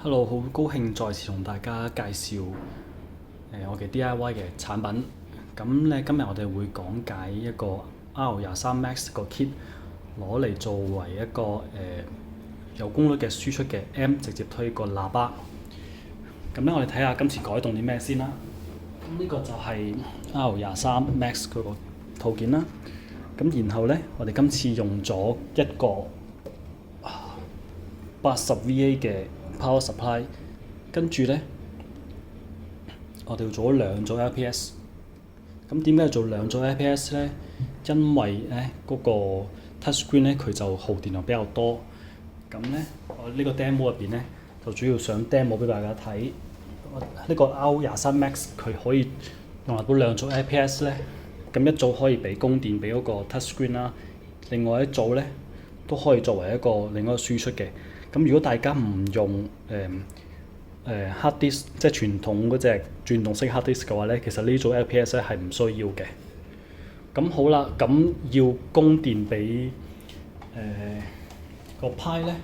Hello，好高興再次同大家介紹我嘅 DIY 嘅產品。咁咧今日我哋會講解一個 R23 Max 個 kit，攞嚟作為一個有功率嘅輸出嘅 M 直接推個喇叭。咁咧我哋睇下今次改動啲咩先啦。咁呢個就係 R23 Max 嗰個套件啦。咁然後咧我哋今次用咗一個80VA 嘅Power Supply， 跟住咧，我哋要做咗兩組 LPS。咁點解要做兩組 LPS 咧？因為咧嗰個 touchscreen 咧佢就耗電量比較多。咁咧，我呢個 demo 入邊咧就主要想 demo 俾大家睇。呢個 R23 Max 佢可以用到兩組 LPS 咧。咁一組可以俾供電俾嗰個 touchscreen 啦，另外一組咧都可以作為另一個輸出嘅。咁如果大家唔用hard disk， 即係傳統嗰隻轉動式 hard disk 嘅話咧，其實呢組 LPS 咧係唔需要嘅。咁好啦，咁要供電俾個派咧，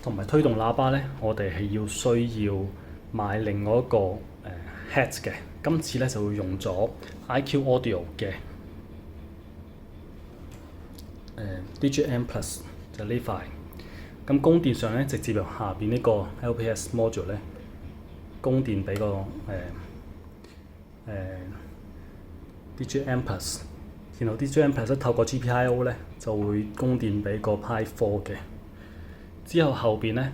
同埋推動喇叭咧，我哋係需要買另外一個head 嘅。今次咧就會用咗 IQ Audio 嘅DJM Plus 就呢塊。咁供電上咧，直接由下邊呢個 LPS module 咧供電俾個DJM Plus， 然後 DJM Plus 透過 GPIO 咧就會供電俾個 Pi 4嘅。之後後邊咧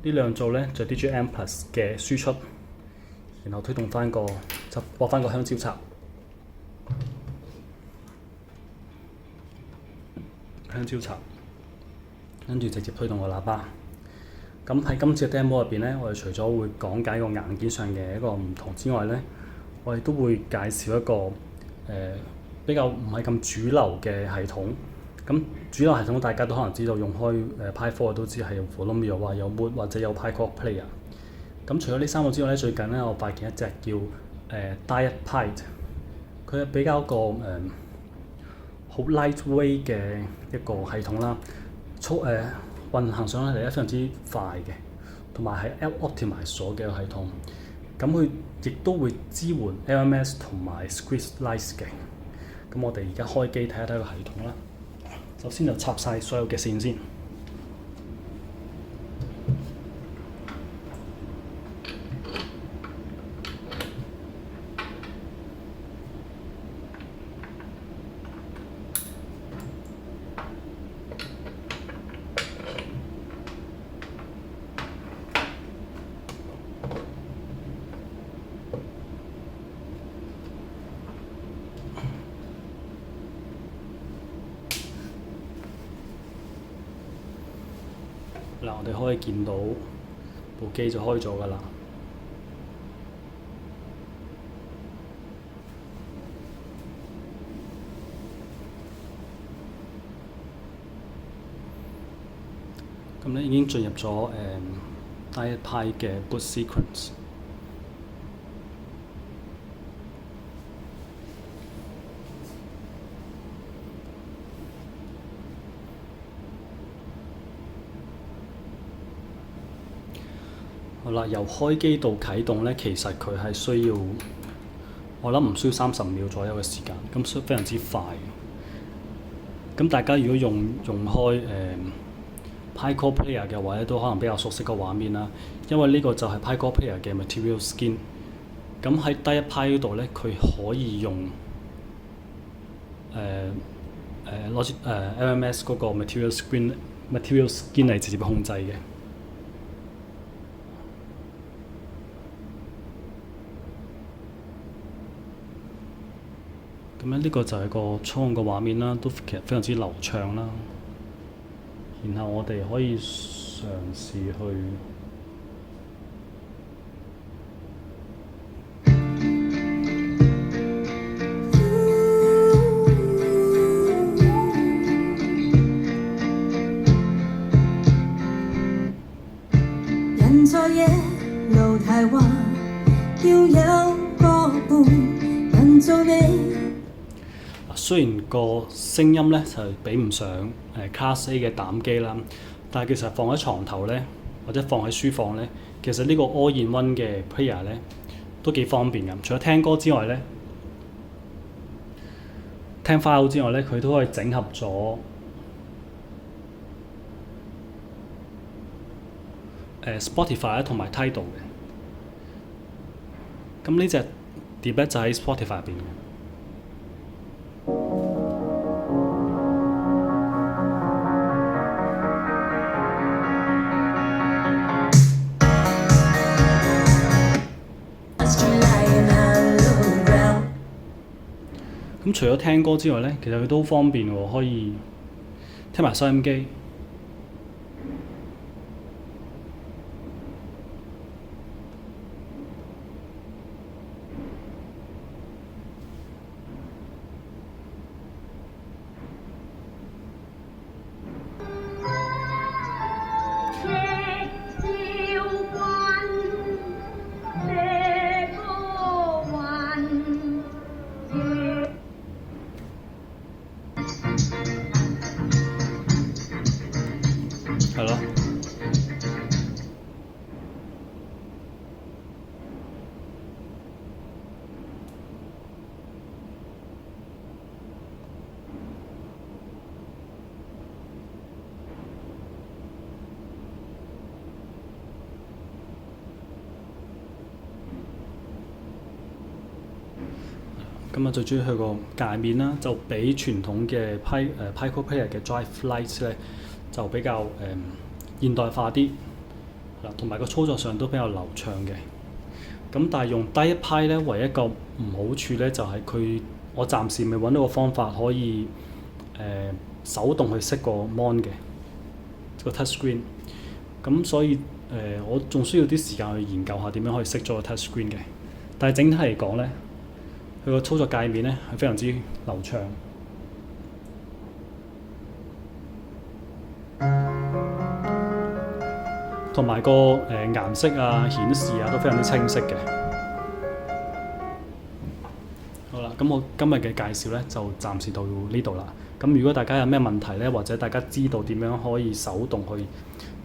呢兩組咧就 DJM Plus 嘅輸出，然後推動翻個就駁翻個香蕉插，跟住直接推動個喇叭。咁喺今次嘅 demo 入邊咧，我哋除咗會講解個硬件上嘅一個唔同之外咧，我哋都會介紹一個比較唔係咁主流嘅系統。咁主流系統大家都可能知道，用開Pi 4都知係用 Volumio 啊，有 Mood 或者有 PiCore Player。咁除咗呢三個之外咧，最近咧我發現一隻叫DietPi， 佢係比較個好 lightweight 嘅一個系統啦。運行上嚟咧非常之快嘅，同埋係 optimize 咗嘅系統。咁佢亦都會支援 LMS 同埋 Squeeze-Lite 嘅。咁我哋而家開機睇一睇個系統啦。首先就插晒所有嘅線先。嗱，我哋可以見到部機就開咗㗎啦。咁咧已經進入咗DietPi 嘅 boot sequence。好啦，由開機到啟動咧，其實佢係需要，我諗唔需要30秒左右嘅時間，咁非常之快。咁大家如果用開PiCore Player 嘅話咧，都可能比較熟悉個畫面啦，因為呢個就係 PiCore Player 嘅 Material Skin。咁喺DietPi 嗰度咧，佢可以用攞住LMS 嗰個 Material Skin 嚟直接控制嘅。咁咧呢個就係個操控嘅畫面啦，都其實非常之流暢啦。然後我哋可以嘗試去人在野路太彎，要有個伴能做你。雖然個聲音咧就比唔上Class A 嘅膽機啦，但係其實放喺床頭咧，或者放喺書房咧，其實呢個 all-in-one 嘅 player 咧都幾方便㗎。除咗聽歌之外咧，聽 file 之外咧，佢都可以整合咗Spotify 同埋 Tidal 嘅。咁呢隻碟咧就喺 Spotify 入邊嘅。咁除咗聽歌之外咧，其實佢都好方便喎，可以聽埋收音機。係咯，咁啊最主要佢個界面啦，就比傳統嘅Pico Player 嘅 Drive Lite 咧就比較現代化啲，嗱，同埋個操作上都比較流暢嘅。咁但係用低一批咧，唯一一個唔好處咧就係我暫時未揾到個方法可以手動去熄個 mon 嘅個 touch screen。咁所以我仲需要啲時間去研究下點樣可以熄咗個 touch screen 嘅。但係整體嚟講咧，佢個操作界面咧係非常之流暢，同埋個顏色啊、顯示啊都非常之清晰嘅。好啦，咁我今日嘅介紹咧就暫時到呢度啦。咁如果大家有咩問題咧，或者大家知道點樣可以手動去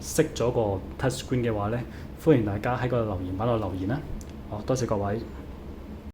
熄咗個 touch screen 嘅話咧，歡迎大家喺個留言板度留言啦。好，多謝各位。